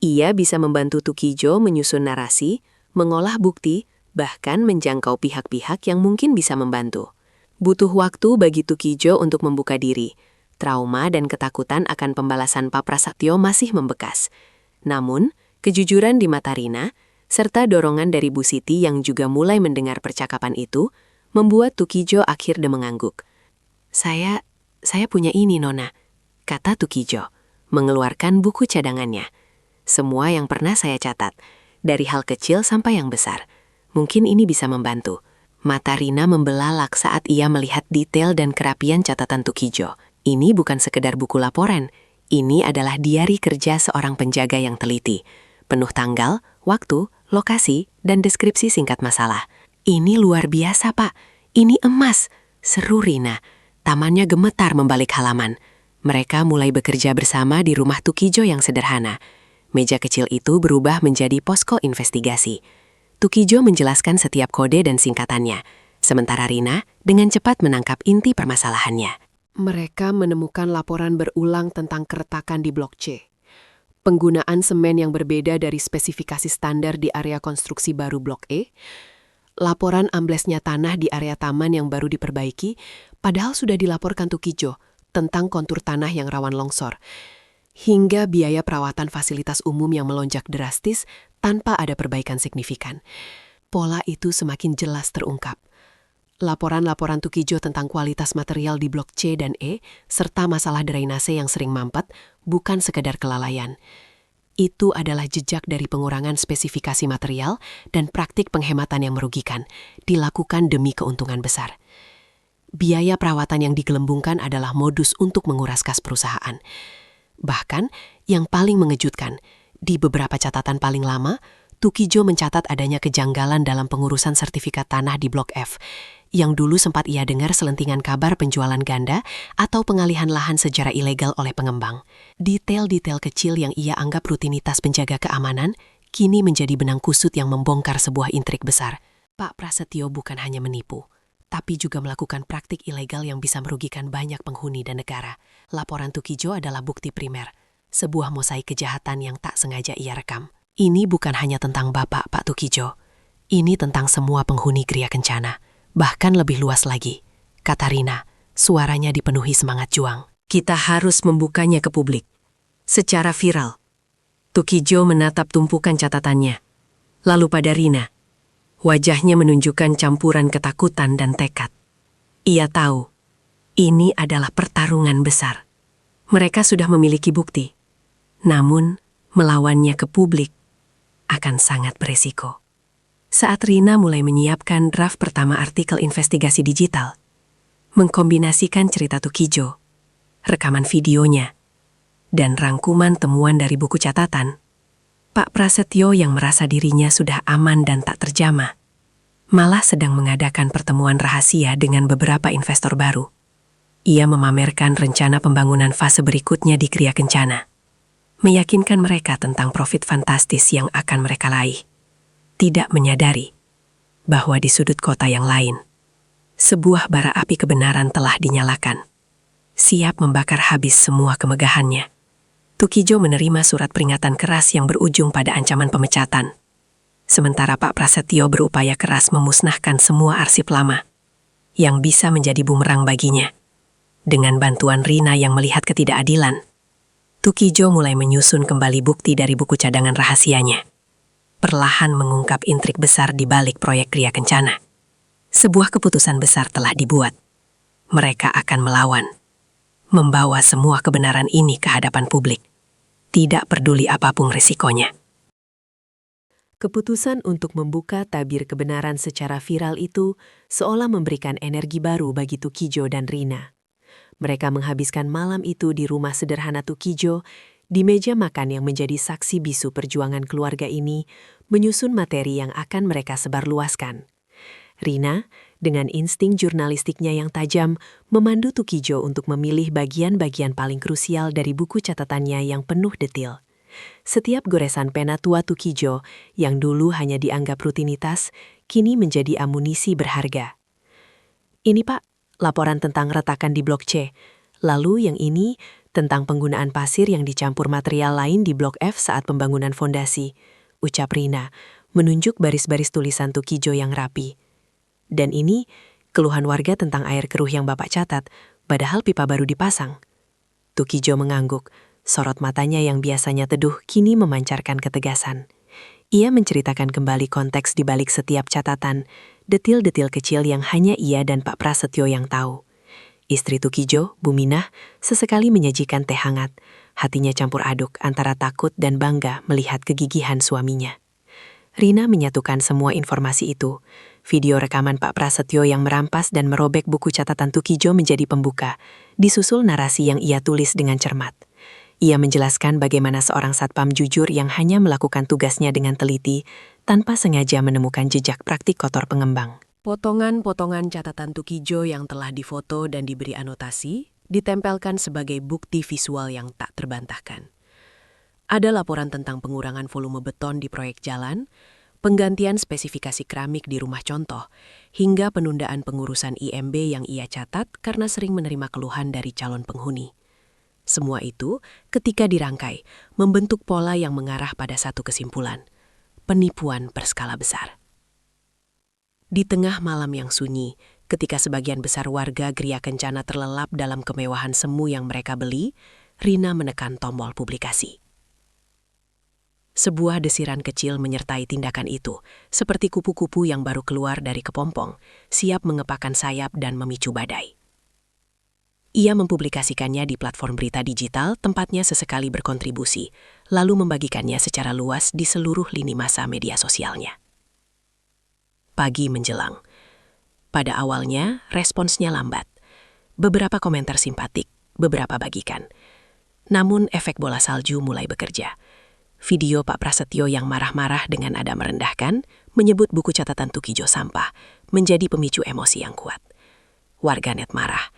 Ia bisa membantu Tukijo menyusun narasi, mengolah bukti, bahkan menjangkau pihak-pihak yang mungkin bisa membantu. Butuh waktu bagi Tukijo untuk membuka diri. Trauma dan ketakutan akan pembalasan Pak Prasetyo masih membekas. Namun, kejujuran di mata Rina, serta dorongan dari Bu Siti yang juga mulai mendengar percakapan itu, membuat Tukijo akhirnya mengangguk. Saya punya ini, Nona," kata Tukijo, mengeluarkan buku cadangannya. "Semua yang pernah saya catat, dari hal kecil sampai yang besar. Mungkin ini bisa membantu." Mata Rina membelalak saat ia melihat detail dan kerapian catatan Tukijo. Ini bukan sekedar buku laporan, ini adalah diari kerja seorang penjaga yang teliti. Penuh tanggal, waktu, lokasi, dan deskripsi singkat masalah. "Ini luar biasa, Pak. Ini emas," seru Rina. Tamannya gemetar membalik halaman. Mereka mulai bekerja bersama di rumah Tukijo yang sederhana. Meja kecil itu berubah menjadi posko investigasi. Tukijo menjelaskan setiap kode dan singkatannya, sementara Rina dengan cepat menangkap inti permasalahannya. Mereka menemukan laporan berulang tentang keretakan di Blok C. Penggunaan semen yang berbeda dari spesifikasi standar di area konstruksi baru Blok E. Laporan amblesnya tanah di area taman yang baru diperbaiki, padahal sudah dilaporkan Tukijo tentang kontur tanah yang rawan longsor. Hingga biaya perawatan fasilitas umum yang melonjak drastis tanpa ada perbaikan signifikan. Pola itu semakin jelas terungkap. Laporan-laporan Tukijo tentang kualitas material di Blok C dan E, serta masalah drainase yang sering mampet, bukan sekedar kelalaian. Itu adalah jejak dari pengurangan spesifikasi material dan praktik penghematan yang merugikan, dilakukan demi keuntungan besar. Biaya perawatan yang digelembungkan adalah modus untuk menguras kas perusahaan. Bahkan, yang paling mengejutkan, di beberapa catatan paling lama, Tukijo mencatat adanya kejanggalan dalam pengurusan sertifikat tanah di Blok F, yang dulu sempat ia dengar selentingan kabar penjualan ganda atau pengalihan lahan secara ilegal oleh pengembang. Detail-detail kecil yang ia anggap rutinitas penjaga keamanan, kini menjadi benang kusut yang membongkar sebuah intrik besar. Pak Prasetyo bukan hanya menipu, tapi juga melakukan praktik ilegal yang bisa merugikan banyak penghuni dan negara. Laporan Tukijo adalah bukti primer, sebuah mosaik kejahatan yang tak sengaja ia rekam. Ini bukan hanya tentang Bapak, Pak Tukijo. Ini tentang semua penghuni Gria Kencana. Bahkan lebih luas lagi, kata Rina, suaranya dipenuhi semangat juang. "Kita harus membukanya ke publik. Secara viral." Tukijo menatap tumpukan catatannya. Lalu pada Rina, wajahnya menunjukkan campuran ketakutan dan tekad. Ia tahu, ini adalah pertarungan besar. Mereka sudah memiliki bukti. Namun, Melawannya ke publik akan sangat beresiko. Saat Rina mulai menyiapkan draft pertama artikel investigasi digital, mengkombinasikan cerita Tukijo, rekaman videonya, dan rangkuman temuan dari buku catatan, Pak Prasetyo yang merasa dirinya sudah aman dan tak terjamah, malah sedang mengadakan pertemuan rahasia dengan beberapa investor baru. Ia memamerkan rencana pembangunan fase berikutnya di Gria Kencana, meyakinkan mereka tentang profit fantastis yang akan mereka raih. Tidak menyadari bahwa di sudut kota yang lain, sebuah bara api kebenaran telah dinyalakan, siap membakar habis semua kemegahannya. Tukijo menerima surat peringatan keras yang berujung pada ancaman pemecatan. Sementara Pak Prasetyo berupaya keras memusnahkan semua arsip lama yang bisa menjadi bumerang baginya. Dengan bantuan Rina yang melihat ketidakadilan, Tukijo mulai menyusun kembali bukti dari buku cadangan rahasianya. Perlahan mengungkap intrik besar di balik proyek Gria Kencana. Sebuah keputusan besar telah dibuat. Mereka akan melawan, membawa semua kebenaran ini ke hadapan publik. Tidak peduli apapun risikonya. Keputusan untuk membuka tabir kebenaran secara viral itu seolah memberikan energi baru bagi Tukijo dan Rina. Mereka menghabiskan malam itu di rumah sederhana Tukijo, di meja makan yang menjadi saksi bisu perjuangan keluarga ini, menyusun materi yang akan mereka sebarluaskan. Rina, dengan insting jurnalistiknya yang tajam, memandu Tukijo untuk memilih bagian-bagian paling krusial dari buku catatannya yang penuh detil. Setiap goresan pena tua Tukijo, yang dulu hanya dianggap rutinitas, kini menjadi amunisi berharga. Ini Pak, laporan tentang retakan di Blok C. Lalu yang ini, tentang penggunaan pasir yang dicampur material lain di Blok F saat pembangunan fondasi, ucap Rina, menunjuk baris-baris tulisan Tukijo yang rapi. Dan ini, keluhan warga tentang air keruh yang Bapak catat, padahal pipa baru dipasang. Tukijo mengangguk. Sorot matanya yang biasanya teduh kini memancarkan ketegasan. Ia menceritakan kembali konteks di balik setiap catatan, detil-detil kecil yang hanya ia dan Pak Prasetyo yang tahu. Istri Tukijo, Bu Minah, sesekali menyajikan teh hangat. Hatinya campur aduk antara takut dan bangga melihat kegigihan suaminya. Rina menyatukan semua informasi itu. Video rekaman Pak Prasetyo yang merampas dan merobek buku catatan Tukijo menjadi pembuka, disusul narasi yang ia tulis dengan cermat. Ia menjelaskan bagaimana seorang satpam jujur yang hanya melakukan tugasnya dengan teliti, tanpa sengaja menemukan jejak praktik kotor pengembang. Potongan-potongan catatan Tukijo yang telah difoto dan diberi anotasi, ditempelkan sebagai bukti visual yang tak terbantahkan. Ada laporan tentang pengurangan volume beton di proyek jalan, penggantian spesifikasi keramik di rumah contoh, hingga penundaan pengurusan IMB yang ia catat karena sering menerima keluhan dari calon penghuni. Semua itu, ketika dirangkai, membentuk pola yang mengarah pada satu kesimpulan, penipuan berskala besar. Di tengah malam yang sunyi, ketika sebagian besar warga Gria Kencana terlelap dalam kemewahan semu yang mereka beli, Rina menekan tombol publikasi. Sebuah desiran kecil menyertai tindakan itu, seperti kupu-kupu yang baru keluar dari kepompong, siap mengepakkan sayap dan memicu badai. Ia mempublikasikannya di platform berita digital tempatnya sesekali berkontribusi, lalu membagikannya secara luas di seluruh lini masa media sosialnya. Pagi menjelang. Pada awalnya, responsnya lambat. Beberapa komentar simpatik, beberapa bagikan. Namun efek bola salju mulai bekerja. Video Pak Prasetyo yang marah-marah dengan nada merendahkan, menyebut buku catatan Tukijo sampah, menjadi pemicu emosi yang kuat. Warganet marah.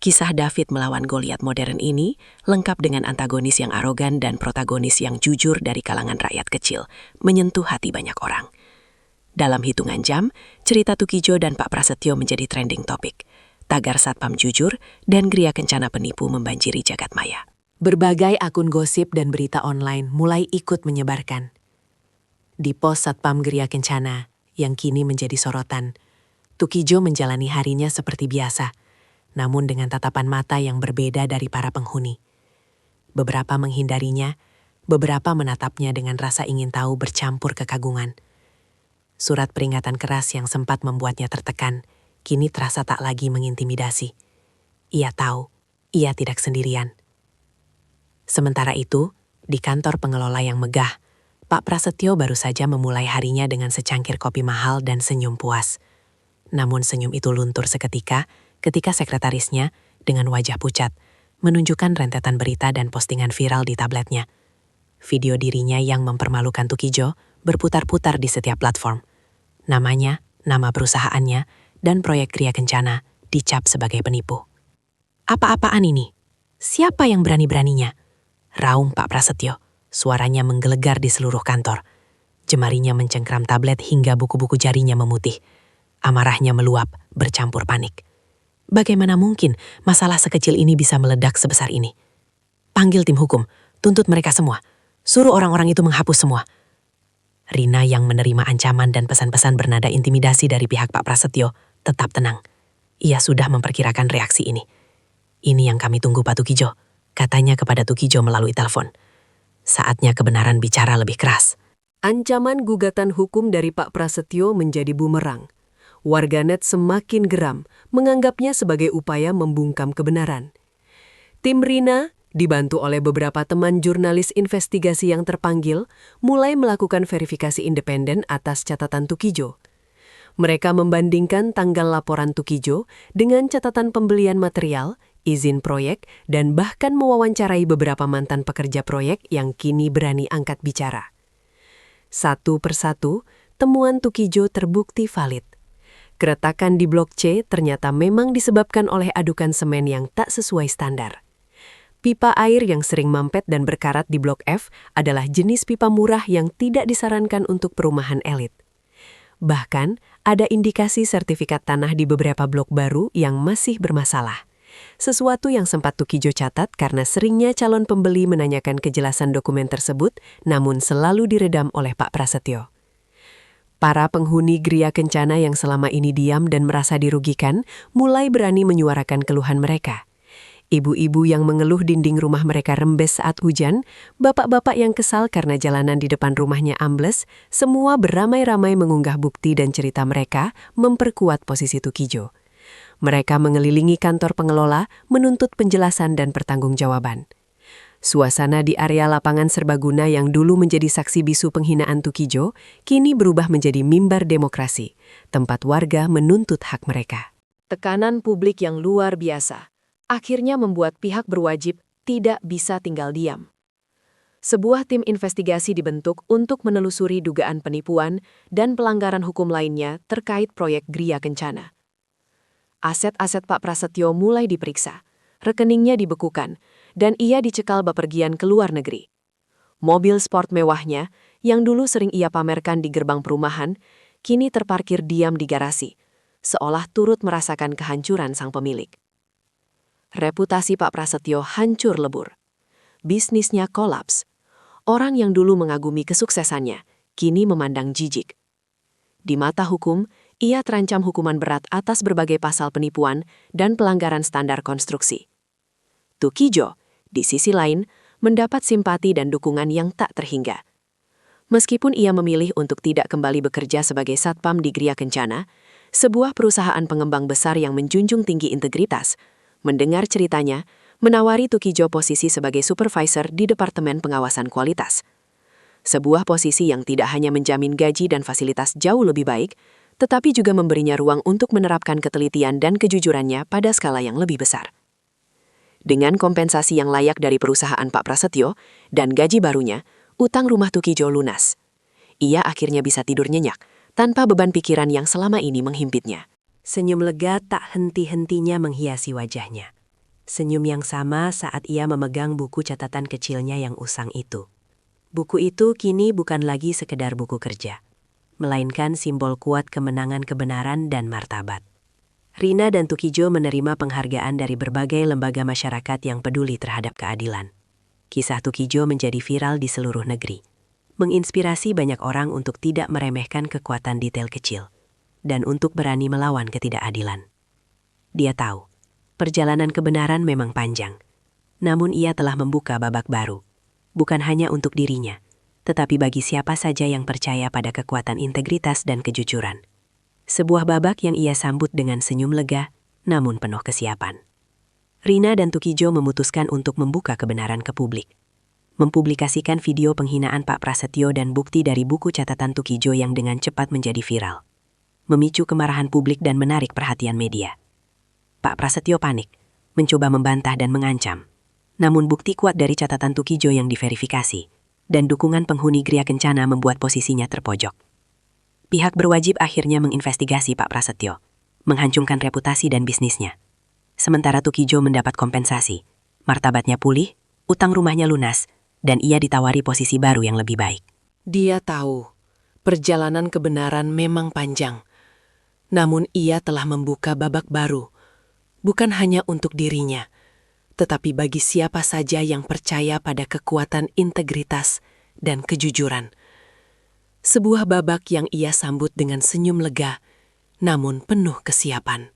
Kisah David melawan Goliat modern ini lengkap dengan antagonis yang arogan dan protagonis yang jujur dari kalangan rakyat kecil, menyentuh hati banyak orang. Dalam hitungan jam, cerita Tukijo dan Pak Prasetyo menjadi trending topik. Tagar satpam jujur dan Gria Kencana penipu membanjiri jagat maya. Berbagai akun gosip dan berita online mulai ikut menyebarkan. Di pos Satpam Gria Kencana, yang kini menjadi sorotan, Tukijo menjalani harinya seperti biasa, namun dengan tatapan mata yang berbeda dari para penghuni. Beberapa menghindarinya, beberapa menatapnya dengan rasa ingin tahu bercampur kekaguman. Surat peringatan keras yang sempat membuatnya tertekan, kini terasa tak lagi mengintimidasi. Ia tahu, ia tidak sendirian. Sementara itu, Di kantor pengelola yang megah, Pak Prasetyo baru saja memulai harinya dengan secangkir kopi mahal dan senyum puas. Namun senyum itu luntur seketika ketika sekretarisnya dengan wajah pucat menunjukkan rentetan berita dan postingan viral di tabletnya. Video dirinya yang mempermalukan Tukijo berputar-putar di setiap platform. Namanya, nama perusahaannya, dan proyek Gria Kencana dicap sebagai penipu. Apa-apaan ini? Siapa yang berani-beraninya? Raung Pak Prasetyo, suaranya menggelegar di seluruh kantor. Jemarinya mencengkram tablet hingga buku-buku jarinya memutih. Amarahnya meluap, bercampur panik. Bagaimana mungkin masalah sekecil ini bisa meledak sebesar ini? Panggil tim hukum, tuntut mereka semua. Suruh orang-orang itu menghapus semua. Rina yang menerima ancaman dan pesan-pesan bernada intimidasi dari pihak Pak Prasetyo tetap tenang. Ia sudah memperkirakan reaksi ini. Ini yang kami tunggu Pak Tukijo, katanya kepada Tukijo melalui telepon. Saatnya kebenaran bicara lebih keras. Ancaman gugatan hukum dari Pak Prasetyo menjadi bumerang. Warganet semakin geram, menganggapnya sebagai upaya membungkam kebenaran. Tim Rina, dibantu oleh beberapa teman jurnalis investigasi yang terpanggil, mulai melakukan verifikasi independen atas catatan Tukijo. Mereka membandingkan tanggal laporan Tukijo dengan catatan pembelian material, izin proyek, dan bahkan mewawancarai beberapa mantan pekerja proyek yang kini berani angkat bicara. Satu persatu, temuan Tukijo terbukti valid. Keretakan di Blok C ternyata memang disebabkan oleh adukan semen yang tak sesuai standar. Pipa air yang sering mampet dan berkarat di Blok F adalah jenis pipa murah yang tidak disarankan untuk perumahan elit. Bahkan, ada indikasi sertifikat tanah di beberapa blok baru yang masih bermasalah. Sesuatu yang sempat Tukijo catat karena seringnya calon pembeli menanyakan kejelasan dokumen tersebut, namun selalu diredam oleh Pak Prasetyo. Para penghuni Gria Kencana yang selama ini diam dan merasa dirugikan, mulai berani menyuarakan keluhan mereka. Ibu-ibu yang mengeluh dinding rumah mereka rembes saat hujan, bapak-bapak yang kesal karena jalanan di depan rumahnya ambles, semua beramai-ramai mengunggah bukti dan cerita mereka memperkuat posisi Tukijo. Mereka mengelilingi kantor pengelola, menuntut penjelasan dan pertanggungjawaban. Suasana di area lapangan serbaguna yang dulu menjadi saksi bisu penghinaan Tukijo, kini berubah menjadi mimbar demokrasi, tempat warga menuntut hak mereka. Tekanan publik yang luar biasa akhirnya membuat pihak berwajib tidak bisa tinggal diam. Sebuah tim investigasi dibentuk untuk menelusuri dugaan penipuan dan pelanggaran hukum lainnya terkait proyek Gria Kencana. Aset-aset Pak Prasetyo mulai diperiksa, rekeningnya dibekukan, dan ia dicekal bepergian ke luar negeri. Mobil sport mewahnya, yang dulu sering ia pamerkan di gerbang perumahan, kini terparkir diam di garasi, seolah turut merasakan kehancuran sang pemilik. Reputasi Pak Prasetyo hancur lebur. Bisnisnya kolaps. Orang yang dulu mengagumi kesuksesannya, kini memandang jijik. Di mata hukum, ia terancam hukuman berat atas berbagai pasal penipuan dan pelanggaran standar konstruksi. Tukijo, di sisi lain, mendapat simpati dan dukungan yang tak terhingga. Meskipun ia memilih untuk tidak kembali bekerja sebagai satpam di Gria Kencana, sebuah perusahaan pengembang besar yang menjunjung tinggi integritas, mendengar ceritanya, menawari Tukijo posisi sebagai supervisor di Departemen Pengawasan Kualitas. Sebuah posisi yang tidak hanya menjamin gaji dan fasilitas jauh lebih baik, tetapi juga memberinya ruang untuk menerapkan ketelitian dan kejujurannya pada skala yang lebih besar. Dengan kompensasi yang layak dari perusahaan Pak Prasetyo dan gaji barunya, utang rumah Tukijo lunas. Ia akhirnya bisa tidur nyenyak, tanpa beban pikiran yang selama ini menghimpitnya. Senyum lega tak henti-hentinya menghiasi wajahnya. Senyum yang sama saat ia memegang buku catatan kecilnya yang usang itu. Buku itu kini bukan lagi sekedar buku kerja, melainkan simbol kuat kemenangan kebenaran dan martabat. Rina dan Tukijo menerima penghargaan dari berbagai lembaga masyarakat yang peduli terhadap keadilan. Kisah Tukijo menjadi viral di seluruh negeri, menginspirasi banyak orang untuk tidak meremehkan kekuatan detail kecil, dan untuk berani melawan ketidakadilan. Dia tahu, perjalanan kebenaran memang panjang, namun ia telah membuka babak baru, bukan hanya untuk dirinya, tetapi bagi siapa saja yang percaya pada kekuatan integritas dan kejujuran. Sebuah babak yang ia sambut dengan senyum lega, namun penuh kesiapan. Rina dan Tukijo memutuskan untuk membuka kebenaran ke publik. mempublikasikan video penghinaan Pak Prasetyo dan bukti dari buku catatan Tukijo yang dengan cepat menjadi viral. Memicu kemarahan publik dan menarik perhatian media. Pak Prasetyo panik, mencoba membantah dan mengancam. Namun bukti kuat dari catatan Tukijo yang diverifikasi, dan dukungan penghuni Gria Kencana membuat posisinya terpojok. Pihak berwajib akhirnya menginvestigasi Pak Prasetyo, menghancurkan reputasi dan bisnisnya. Sementara Tukijo mendapat kompensasi, martabatnya pulih, utang rumahnya lunas, dan ia ditawari posisi baru yang lebih baik. Dia tahu, perjalanan kebenaran memang panjang. Namun ia telah membuka babak baru, bukan hanya untuk dirinya, tetapi bagi siapa saja yang percaya pada kekuatan integritas dan kejujuran. Sebuah babak yang ia sambut dengan senyum lega, namun penuh kesiapan.